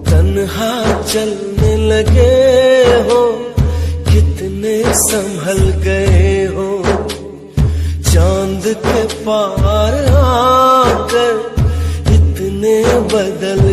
तन्हा चलने लगे हो, कितने संभल गए हो, चांद के पार आकर इतने बदल